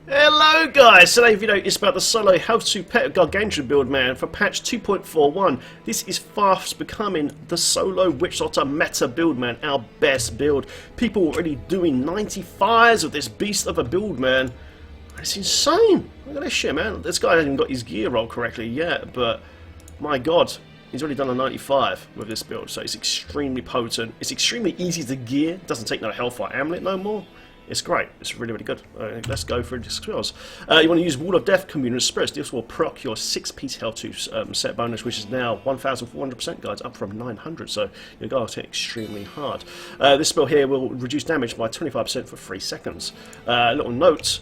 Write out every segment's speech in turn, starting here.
Hello guys, today's video is about the solo Helltooth Gargantuan build, man, for patch 2.41. This is fast becoming the solo Witch Otter meta build, man, our best build. People are already doing 95s of this beast of a build, man. It's insane. Look at this shit, man. This guy hasn't got his gear rolled correctly yet, but my god, he's already done a 95 with this build, so it's extremely potent. It's extremely easy to gear, doesn't take no Hellfire Amulet no more. It's great. It's really, really good. Let's go through the skills. You want to use Wall of Death, Communion Spirits. This will proc your 6-piece Helltooth set bonus, which is now 1,400%, guys, up from 900. So your guys hit extremely hard. This spell here will reduce damage by 25% for 3 seconds. Little note: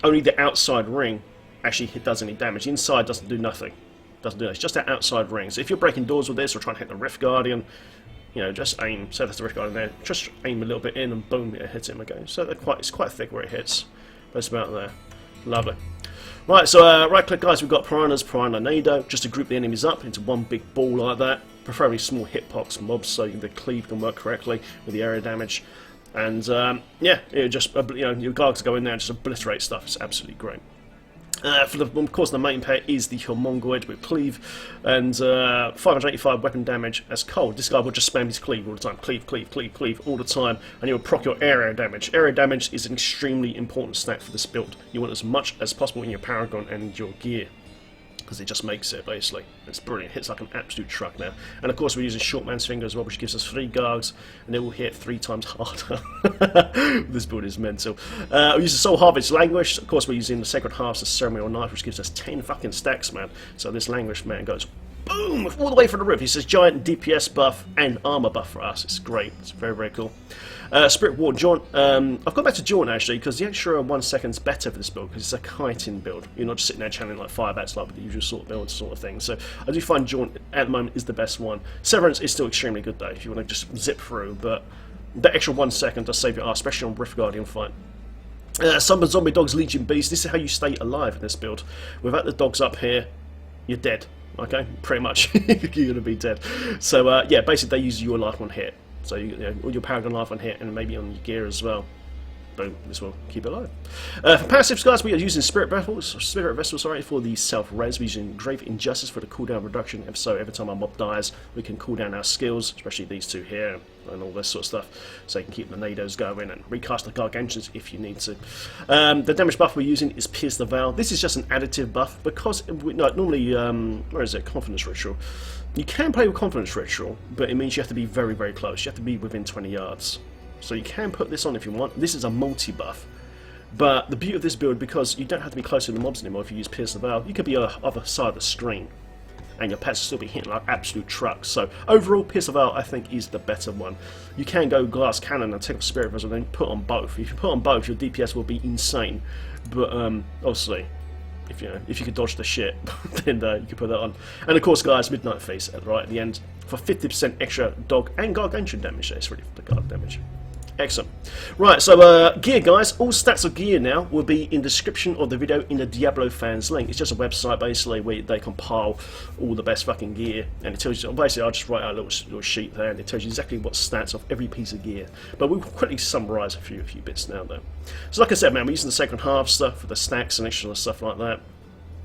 only the outside ring actually does any damage. The inside doesn't do nothing. Doesn't do that. It's just that outside ring. So if you're breaking doors with this or trying to hit the Rift Guardian, you know, just aim. So that's the Rift Guardian there. Just aim a little bit in, and boom, it hits him again. So it's quite thick where it hits. That's about there. Lovely. Right, so right click, guys. We've got Piranha Nado, just to group the enemies up into one big ball like that. Preferably small hitbox mobs, so the cleave can work correctly with the area damage. And yeah, it just your guards go in there and just obliterate stuff. It's absolutely great. Of course, the main pair is the Homongoid with cleave and 585 weapon damage as cold. This guy will just spam his cleave all the time. Cleave, cleave, cleave, cleave all the time, and he'll proc your area damage. Area damage is an extremely important stat for this build. You want as much as possible in your Paragon and your gear, because it just makes it, basically. It's brilliant. It hits like an absolute truck now. And of course we're using Short Man's Finger as well, which gives us 3 Gargs, and it will hit 3 times harder. This build is mental. We use the Soul Harvest Languish. Of course we're using the Sacred Hearts, the Ceremonial Knife, which gives us 10 fucking stacks, man. So this Languish, man, goes boom all the way from the roof. He says giant DPS buff and armor buff for us. It's great. It's very, very cool. Spirit War Jaunt. I've gone back to Jaunt actually, because the extra 1 second's better for this build, because it's a kiting build. You're not just sitting there channeling like fire bats like with the usual sort of build sort of thing. So I do find Jaunt at the moment is the best one. Severance is still extremely good though, if you want to just zip through, but the extra 1 second does save your ass, especially on Rift Guardian fight. Summon Zombie Dogs, Legion Beast. This is how you stay alive in this build. Without the dogs up here, you're dead. Okay, pretty much. You're gonna be dead. So yeah, basically they use your life on hit. So you know, all your Paragon life on hit, and maybe on your gear as well. Boom, this will keep it alive. For passives, guys, we are using Spirit Vessel, for the self-res. We're using Grave Injustice for the cooldown reduction. So every time our mob dies, we can cool down our skills, especially these two here, and all this sort of stuff. So you can keep the Nados going and recast the Gargantuans if you need to. The damage buff we're using is Pierce the Veil. This is just an additive buff, because normally, where is it? Confidence Ritual. You can play with Confidence Ritual, but it means you have to be very, very close. You have to be within 20 yards. So you can put this on if you want. This is a multi-buff. But the beauty of this build, because you don't have to be close to the mobs anymore if you use Pierce the Veil, you could be on the other side of the screen, and your pets will still be hitting like absolute trucks. So overall, Pierce the Veil, I think, is the better one. You can go Glass Cannon and take off Spirit Vessel, and then put on both. If you put on both, your DPS will be insane. But obviously, if you could dodge the shit, then you can put that on. And of course, guys, Midnight Feast right at the end for 50% extra dog and Gargantuan damage. It's really for the guard damage. Excellent. Right, so gear, guys. All stats of gear now will be in the description of the video in the Diablo fans link. It's just a website basically where they compile all the best fucking gear, and it tells you. Basically, I'll just write out a little sheet there, and it tells you exactly what stats of every piece of gear. But we'll quickly summarise a few bits now, though. So, like I said, man, we're using the Sacred Half stuff for the stacks and extra stuff like that.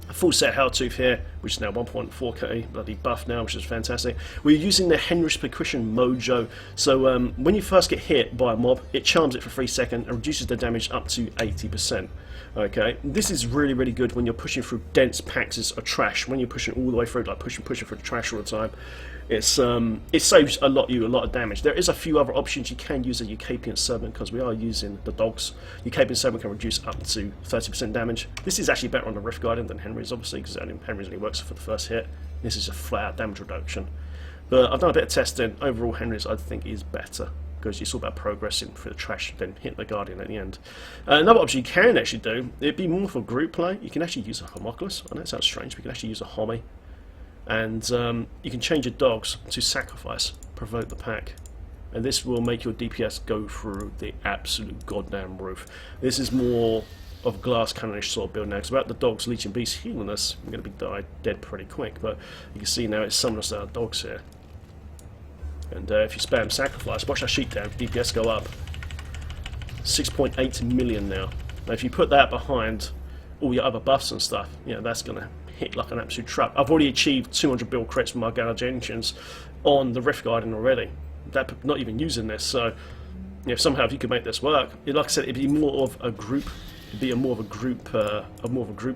A full set Helltooth here, which is now 1.4k bloody buff now, which is fantastic. We're using the Henry's Percussion Mojo, so when you first get hit by a mob, it charms it for 3 seconds and reduces the damage up to 80%. Okay, this is really, really good when you're pushing through dense packs of trash. When you're pushing all the way through, like pushing through the trash all the time, it saves a lot of damage. There is a few other options. You can use a Eucapian Servant, because we are using the dogs. Eucapian Servant can reduce up to 30% damage. This is actually better on the Rift Guardian than Henry's, obviously, because Henry's only works for the first hit. This is a flat-out damage reduction. But I've done a bit of testing. Overall, Henry's, I think, is better, because it's all about progressing through the trash, then hitting the Guardian at the end. Another option you can actually do, it'd be more for group play. You can actually use a Homunculus. I know it sounds strange, but you can actually use a Homie. And you can change your dogs to Sacrifice, provoke the pack. And this will make your DPS go through the absolute goddamn roof. This is more of Glass Cannonish sort of build now, because without the dogs, Legion Beast healing us, we're going to be dead pretty quick. But you can see now it's summoned us our dogs here. And if you spam Sacrifice, watch that sheet down, DPS go up. 6.8 million now. Now, if you put that behind all your other buffs and stuff, you know, that's going to hit like an absolute truck. I've already achieved 200 build crits from my Gargantuans on the Rift Guardian already. That not even using this, so you know, somehow if you could make this work, like I said, it'd be more of a group. It'd be more of a group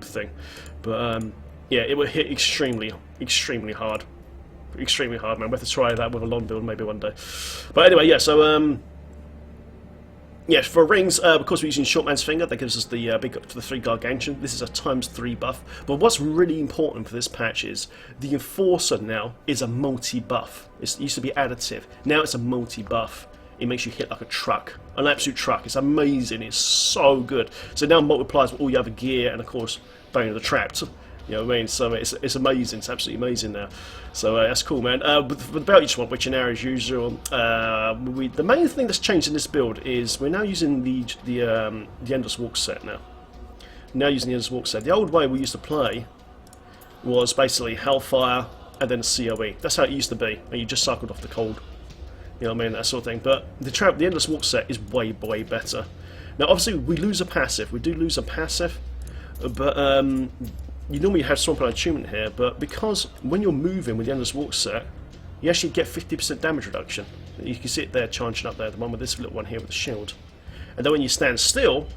thing. But yeah, it would hit extremely hard. Extremely hard, man. We'll have to try that with a long build maybe one day. But anyway, yeah, so yeah, for rings, because we're using Shortman's Finger, that gives us the for the 3 Gargantuan. This is a ×3 buff. But what's really important for this patch is the Enforcer now is a multi-buff. It used to be additive. Now it's a multi-buff. It makes you hit like a truck, an absolute truck. It's amazing. It's so good. So now multiplies with all your other gear and of course Bane of the Trapped. You know what I mean? So it's amazing. It's absolutely amazing now. So that's cool, man. With the belt you just want, which in as usual. The main thing that's changed in this build is we're now using the Endless Walk set now. Now using the Endless Walk set. The old way we used to play was basically Hellfire and then a COE. That's how it used to be. And you just cycled off the cold. You know what I mean? That sort of thing. But the Endless Walk set is way better. Now, obviously, we lose a passive. We do lose a passive, but you normally have Swamp Attunement here, but because when you're moving with the Endless Walk set, you actually get 50% damage reduction. You can see it there charging up there, the one with this little one here with the shield. And then when you stand still,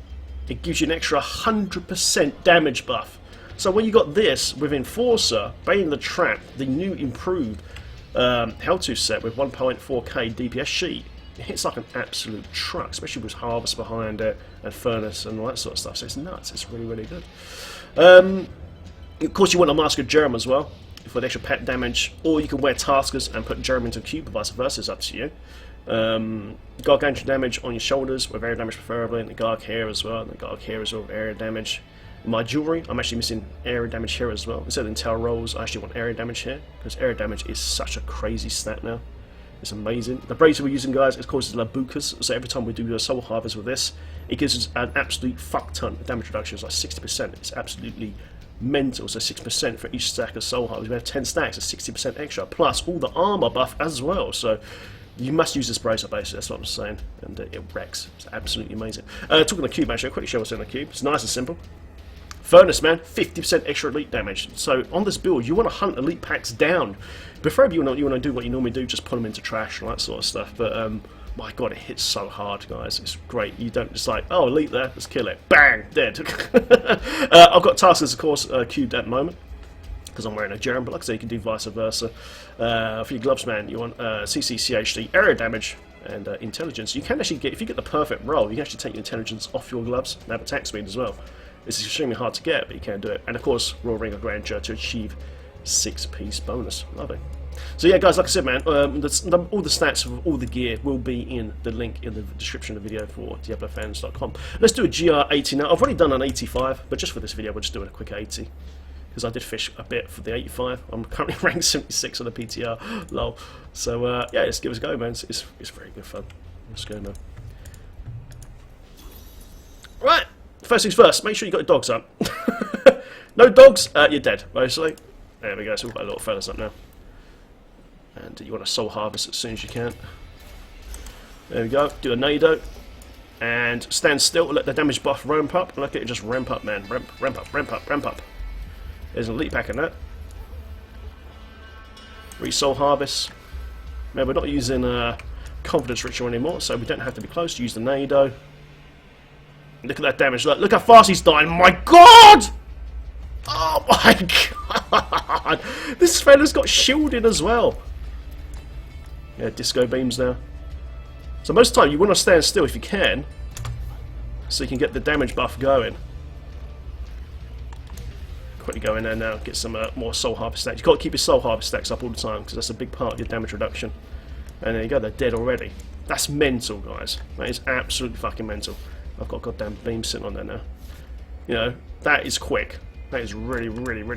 it gives you an extra 100% damage buff. So when you got this with Enforcer, Bane the Trap, the new improved Helltooth set with 1.4k DPS sheet, it hits like an absolute truck, especially with Harvest behind it and Furnace and all that sort of stuff. So it's nuts. It's really good. Of course, you want a Mask of Germ as well for the extra pet damage, or you can wear Taskers and put Germ into a cube, vice versa. It's up to you. Gargantuan damage on your shoulders with area damage preferably, and the Garg here as well. And the Garg here as well with area damage. In my jewellery, I'm actually missing area damage here as well. Instead of Intel rolls, I actually want area damage here because area damage is such a crazy stat now. It's amazing. The bracer we're using, guys, is causes Labukas, so every time we do a Soul Harvest with this, it gives us an absolute fuck ton of damage reduction. It's like 60%. It's absolutely mental. So 6% for each stack of Soul Harvest. We have 10 stacks, so 60% extra, plus all the armor buff as well. So you must use this bracer basically, that's what I'm saying, and it wrecks. It's absolutely amazing. Talking the cube, actually, I'll quickly show what's in the cube. It's nice and simple. Furnace, man, 50% extra elite damage. So on this build, you want to hunt elite packs down. Preferably, you want to do what you normally do, just put them into trash and all that sort of stuff. But my god, it hits so hard, guys. It's great. You don't just like, oh, elite there, let's kill it. Bang, dead. I've got Taskers, of course, cubed at the moment because I'm wearing a Germ, but like I say, you can do vice versa. For your gloves, man, you want CCCHD, area damage, and intelligence. You can actually get, if you get the perfect roll, you can actually take your intelligence off your gloves and have attack speed as well. It's extremely hard to get, but you can do it. And of course, Royal Ring of Grandeur to achieve 6-piece bonus. Love it. So yeah, guys, like I said, man, all the stats of all the gear will be in the link in the description of the video for DiabloFans.com. Let's do a GR80 now. I've already done an 85, but just for this video, we're just doing a quick 80. Because I did fish a bit for the 85. I'm currently ranked 76 on the PTR. Lol. So yeah, let's give it a go, man. It's very good fun. Let's go, man. Right. First things first, make sure you got your dogs up. No dogs, you're dead, basically. There we go, so we've got a lot of fellas up now. And you want to Soul Harvest as soon as you can. There we go, do a Nado. And stand still, let the damage buff ramp up. Look at it, just ramp up, man. Ramp up. There's an elite pack in that. Re-Soul Harvest. Man, we're not using Confidence Ritual anymore, so we don't have to be close. Use the Nado. Look at that damage. Look how fast he's dying. My god! Oh my god! This fella's got shielding as well. Yeah, disco beams now. So most of the time you want to stand still if you can, so you can get the damage buff going. Quickly go in there now, get some more Soul Harvest stacks. You've got to keep your Soul Harvest stacks up all the time, because that's a big part of your damage reduction. And there you go, they're dead already. That's mental, guys. That is absolutely fucking mental. I've got a goddamn beam sitting on there now. You know, that is quick. That is really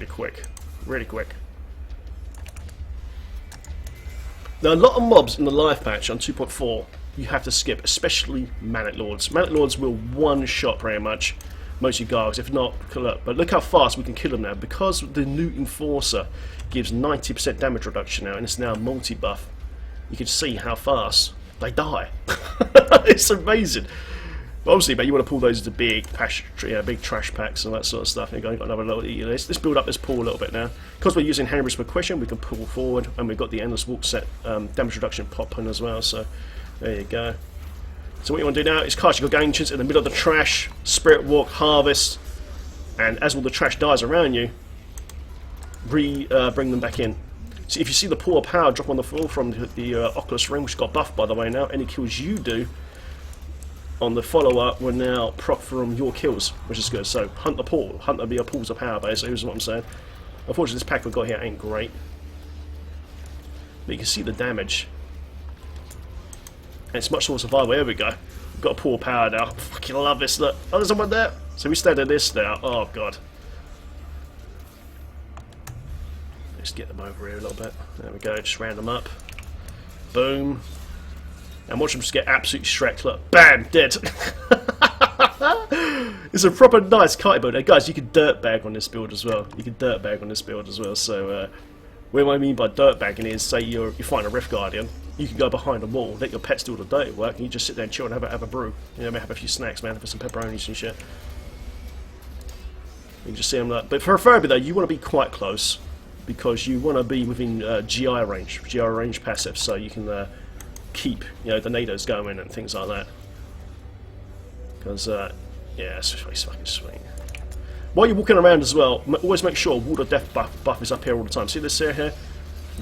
quick. Really quick. Now, a lot of mobs in the live patch on 2.4 you have to skip, especially Manic Lords. Manic Lords will one-shot pretty much most of your Gargs, if not kill up. But look how fast we can kill them now, because the new Enforcer gives 90% damage reduction now, and it's now multi-buff. You can see how fast they die. It's amazing. But obviously, man, you want to pull those into big trash packs and that sort of stuff. And you've got another little. Let's build up this pool a little bit now. Because we're using Henry's Perquisition, we can pull forward, and we've got the Endless Walk set damage reduction pop in as well. So there you go. So what you want to do now is cast your Gargantuans in the middle of the trash, Spirit Walk, Harvest, and as all the trash dies around you, bring them back in. So if you see the pool of power drop on the floor from the Oculus Ring, which got buffed by the way now, any kills you do on the follow-up will now proc from your kills, which is good. So hunt the pool, hunt the pools of power basically, is what I'm saying. Unfortunately this pack we've got here ain't great. But you can see the damage. And it's much more survival. Here we go. We've got a pool of power now. I fucking love this, look. Oh, there's someone there. So we stand at this now. Oh god. Let's get them over here a little bit. There we go, just round them up. Boom. And watch them just get absolutely shreked. Look, bam, dead. It's a proper nice kite build. And guys, you can dirtbag on this build as well. So, what I mean by dirtbagging is, say you find a Rift Guardian, you can go behind a wall, let your pets do all the dirty work, and you just sit there and chill and have a brew. You know, have a few snacks, man, have some pepperonis and shit. You can just see them like. But preferably though, you want to be quite close because you want to be within GI range passive, so you can. Keep the NATOs going and things like that. Because yeah, it's fucking sweet. While you're walking around as well, always make sure Ward of Death buff is up here all the time. See this here?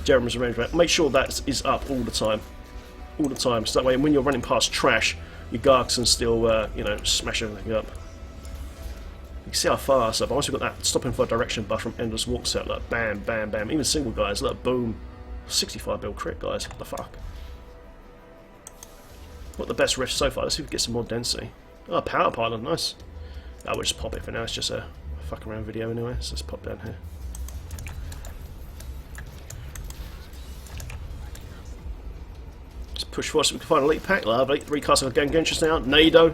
Jeremy's arrangement. Make sure that is up all the time. So that way when you're running past trash, your Gargs can still smash everything up. You can see how fast. I've also got that stopping for direction buff from Endless Walk set. Like bam, bam, bam. Even single guys, look, boom. 65 build crit, guys. What the fuck? What the best rift so far? Let's see if we get some more density. Oh, power pylon, nice. I will just pop it for now. It's just a fuck around video anyway. So let's pop down here. Just push forward so we can find a elite pack. Lovely. Recast of Gargantuans now. NATO.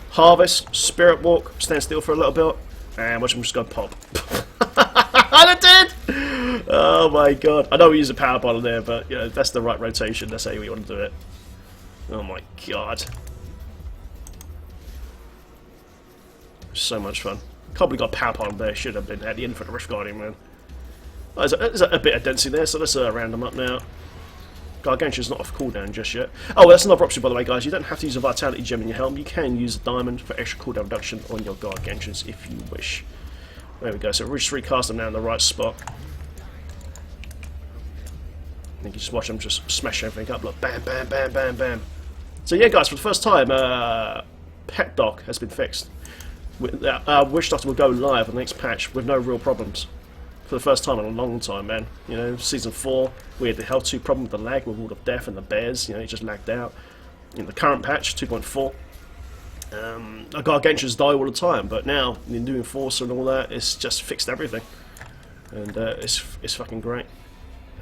Harvest. Spirit Walk. Stand still for a little bit. And watch them just go pop. And it did! Oh my god. I know we use a power pylon there, but that's the right rotation. That's how we want to do it. Oh my god. So much fun. Can't believe got power pylon there. Should have been at the end for the Rift Guardian, man. Oh, there's a bit of density there, so let's round them up now. Gargantuan's not off cooldown just yet. Oh, that's another option by the way, guys. You don't have to use a Vitality Gem in your helm. You can use a Diamond for extra cooldown reduction on your Gargantuans if you wish. There we go. So we just recast them now in the right spot. And you can just watch them just smash everything up. Like bam, bam, bam, bam, bam. So yeah, guys, for the first time, Pet Dock has been fixed. Witch Doctor will go live on the next patch with no real problems. For the first time in a long time, man. Season 4, we had the Helltooth problem with the lag, with Ward of Death and the bears. It just lagged out. In the current patch, 2.4, Gargantuans die all the time, but now, in the new Enforcer and all that, it's just fixed everything. And it's fucking great.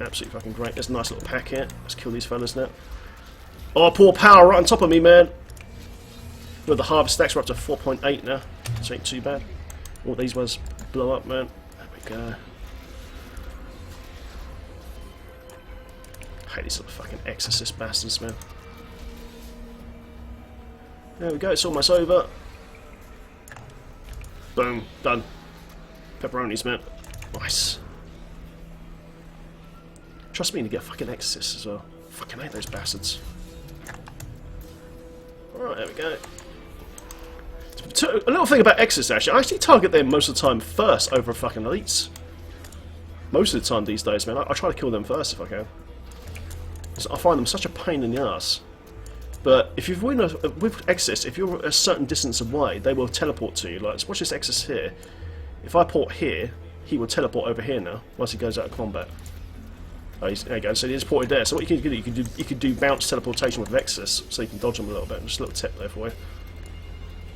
Absolutely fucking great. There's a nice little pack here. Let's kill these fellas now. Oh, poor power right on top of me, man. With the harvest stacks, we're up to 4.8 now. This ain't too bad. All these ones blow up, man. There we go. I hate these little fucking exorcist bastards, man. There we go, it's almost over. Boom, done. Pepperonis, man. Nice. Trust me to get fucking exorcists as well. Fucking hate those bastards. Alright, there we go. A little thing about exorcists, actually. I actually target them most of the time first over fucking elites. Most of the time these days, man. I try to kill them first if I can. I find them such a pain in the ass. But if you've with exorcists, if you're a certain distance away, they will teleport to you. Like, watch this exorcist here. If I port here, he will teleport over here now once he goes out of combat. Oh, there you go. So he's ported there. So what you can do, you can do bounce teleportation with exorcists, so you can dodge them a little bit. Just a little tip there for you.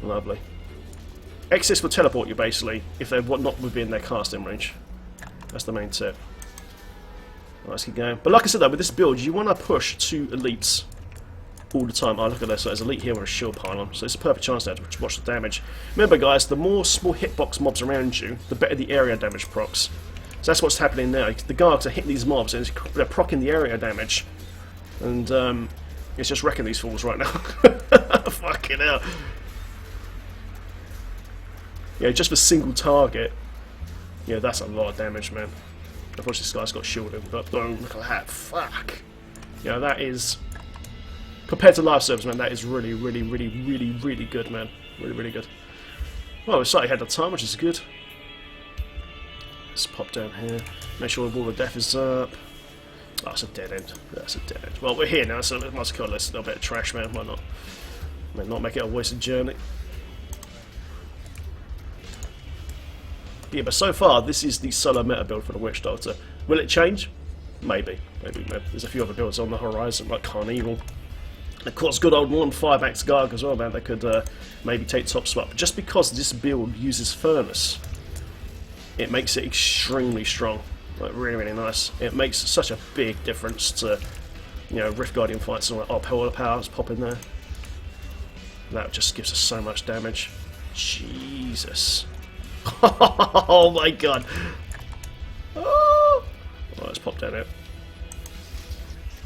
Lovely. Exorcists will teleport you basically if they're not within their casting range. That's the main tip. Right, let's keep going. But like I said though, with this build, you want to push 2 elites all the time. Oh, look at this. So there's elite here with a shield pylon. So it's a perfect chance there to watch the damage. Remember guys, the more small hitbox mobs around you, the better the area damage procs. So that's what's happening now. The Gargs are hitting these mobs and they're proccing the area damage. And It's just wrecking these fools right now. Fucking hell. Yeah, just for single target. Yeah, that's a lot of damage, man. Unfortunately, this guy's got shielding, but boom, look at that. Fuck. Yeah, that is... Compared to live service, man, that is really, really, really, really, really good, man. Really, really good. Well, we're slightly ahead of time, which is good. Let's pop down here. Make sure the wall of death is up. Oh, it's a dead end. That's a dead end. Well, we're here now, so it must kill this little bit of trash, man. Why not? May not make it a wasted journey. Yeah, but so far, this is the solo meta build for the Witch Doctor. Will it change? Maybe. Maybe. There's a few other builds on the horizon, like Carnival. Of course, good old 1-5-axe Garg as well, man. That could maybe take top spot. But just because this build uses Furnace, it makes it extremely strong. Like, really, really nice. It makes such a big difference to, you know, Rift Guardian fights and all that. Oh, Polar Powers pop in there. That just gives us so much damage. Jesus. Oh my god. Oh. Right, let's pop down here.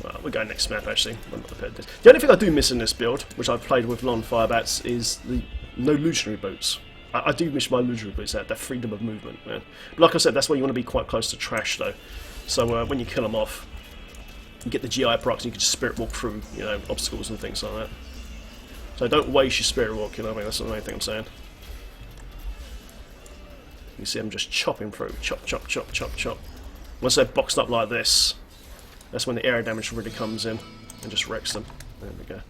Well, we're going next map actually. I'm not prepared this. The only thing I do miss in this build, which I've played with Lon Firebats, is the no illusionary boots. I do miss my illusionary boots, that freedom of movement, man. But like I said, that's where you want to be quite close to trash though. So when you kill them off, you get the GI procs and you can just spirit walk through, you know, obstacles and things like that. So don't waste your spirit walk, you know what I mean? That's the main thing I'm saying. You see them just chopping through, chop, chop, chop, chop, chop. Once they're boxed up like this, that's when the area damage really comes in and just wrecks them. There we go.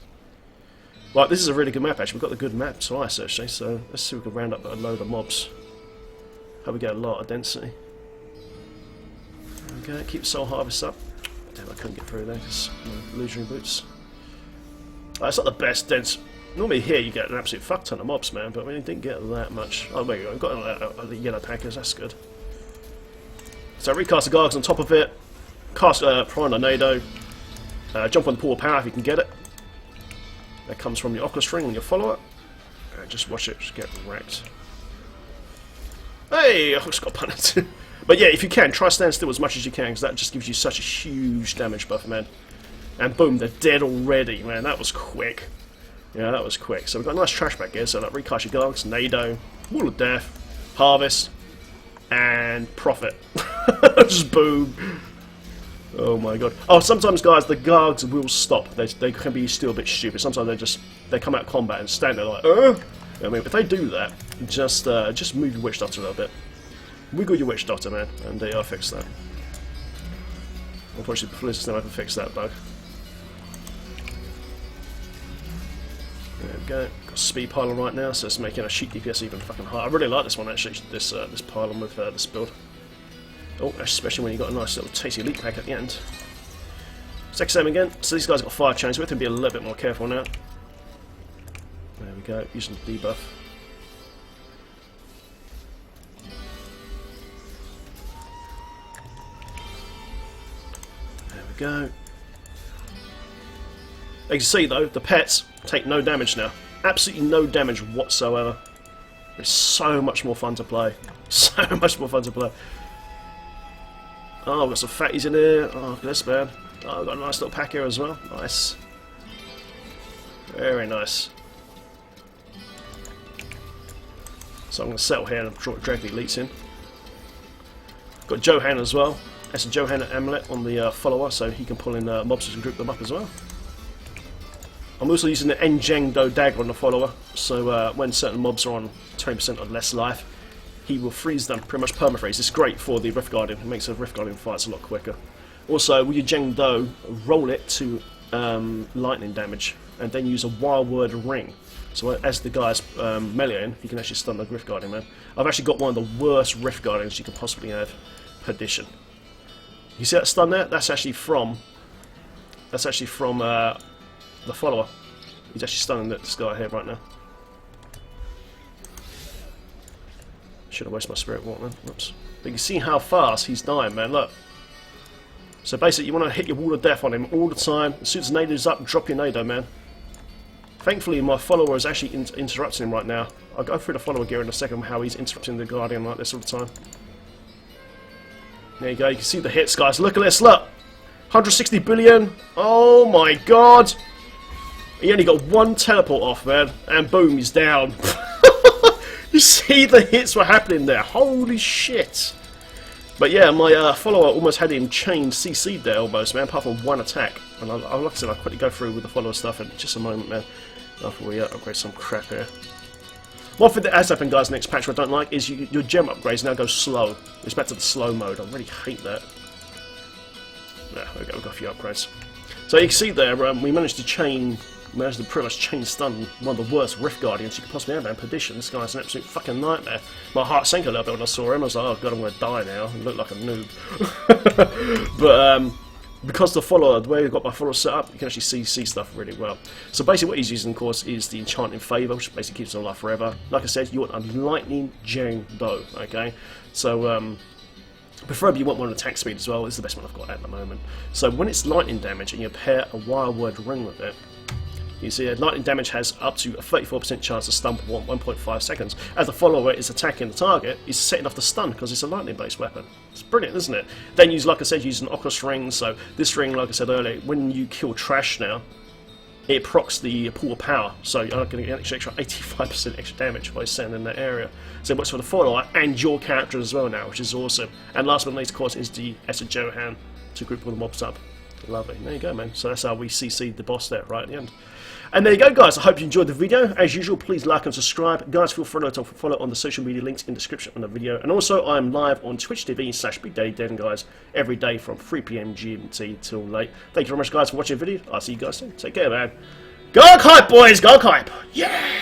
Right, this is a really good map actually. We've got the good map twice actually, so let's see if we can round up a load of mobs. Hope we get a lot of density. There we go, keep Soul Harvest up. Damn, I couldn't get through there because illusionary boots. It's not the best dense. Normally here you get an absolute fuck ton of mobs, man, but we didn't get that much. Oh, there you go, I've got the yellow packers, that's good. So recast the Gargs on top of it, cast Tornado, jump on the Pool of Power if you can get it. That comes from your Oculus Ring and your follower. Just watch it just get wrecked. Hey, I just got punished. But yeah, if you can, try stand still as much as you can, because that just gives you such a huge damage buff, man. And boom, they're dead already, man. That was quick. Yeah, that was quick. So we've got a nice trash back here. So like recast your Gargs, Nado, Wall of Death, Harvest, and Profit. Just boom. Oh my god. Oh, sometimes, guys, the Gargs will stop. They can be still a bit stupid. Sometimes they come out of combat and stand there like, I mean, if they do that, just move your Witch Doctor a little bit. Wiggle your Witch Doctor, man, and I'll fix that. Unfortunately, Blizzard's never fix that bug. There we go. Got a speed pylon right now, so it's making a sheet DPS even fucking higher. I really like this one actually. This pylon with this build. Oh, especially when you got a nice little tasty elite pack at the end. Sex Sam again. So these guys have got fire chains. We have to be a little bit more careful now. There we go. Using the debuff. There we go. As you can see though, the pets take no damage now. Absolutely no damage whatsoever. It's so much more fun to play. So much more fun to play. Oh, we've got some fatties in here. Oh, look at this, man. Oh, we've got a nice little pack here as well. Nice. Very nice. So I'm going to settle here and drag the elites in. Got Johan as well. That's a Johan amulet on the follower, so he can pull in mobs and group them up as well. I'm also using the Njangdo dagger on the follower, so when certain mobs are on 20% or less life, he will freeze them, pretty much permafreeze. It's great for the Rift Guardian. It makes the Rift Guardian fights a lot quicker. Also, with your Jangdo, roll it to lightning damage, and then use a Wild Word Ring. So as the guy's meleeing, you can actually stun the Rift Guardian, man. I've actually got one of the worst Rift Guardians you can possibly have. Perdition. You see that stun there? That's actually from the follower. He's actually stunning this guy here right now. Should have wasted my spirit walk, man. Whoops. But you can see how fast he's dying, man. Look. So basically, you want to hit your Wall of Death on him all the time. As soon as Nado's up, drop your Nado, man. Thankfully, my follower is actually interrupting him right now. I'll go through the follower gear in a second, how he's interrupting the Guardian like this all the time. There you go. You can see the hits, guys. Look at this. Look. 160 billion. Oh my god. He only got one teleport off, man, and boom, he's down. You see the hits were happening there. Holy shit. But yeah, my follower almost had him chained, CC'd there almost, man, apart from one attack. And like I said, I'll quickly go through with the follower stuff in just a moment, man. After we upgrade some crap here. One thing that has happened, guys, next patch what I don't like is your gem upgrades now go slow. It's back to the slow mode. I really hate that. Yeah, there we go, we've got a few upgrades. So you can see there, we managed to pretty much chain stun one of the worst Rift Guardians you could possibly have, man. Perdition. This guy's an absolute fucking nightmare. My heart sank a little bit when I saw him. I was like, oh god, I'm going to die now. He looked like a noob. But because the way you've got my follower set up, you can actually see stuff really well. So basically what he's using, of course, is the Enchanting Favour, which basically keeps him alive forever. Like I said, you want a lightning gem bow, okay? So, preferably you want one attack speed as well. It's the best one I've got at the moment. So when it's lightning damage and you pair a Wild Word Ring with it, you see lightning damage has up to a 34% chance to stun for 1.5 seconds. As the follower is attacking the target, he's setting off the stun because it's a lightning based weapon. It's brilliant, isn't it? Then use, like I said, use an Oculus ring. So this ring, like I said earlier, when you kill trash now, it procs the pool of power. So you're going to get an extra 85% extra damage by standing in that area. So it works for the follower and your character as well now, which is awesome. And last but not least, of course, is the Essa Johan to group all the mobs up. Lovely. There you go, man. So that's how we CC'd the boss there right at the end. And there you go, guys. I hope you enjoyed the video. As usual, please like and subscribe. Guys, feel free to follow on the social media links in the description on the video. And also, I'm live on Twitch TV/BigDaddyDen, guys, every day from 3 PM GMT till late. Thank you very much, guys, for watching the video. I'll see you guys soon. Take care, man. Go hype, boys! Go hype! Yeah!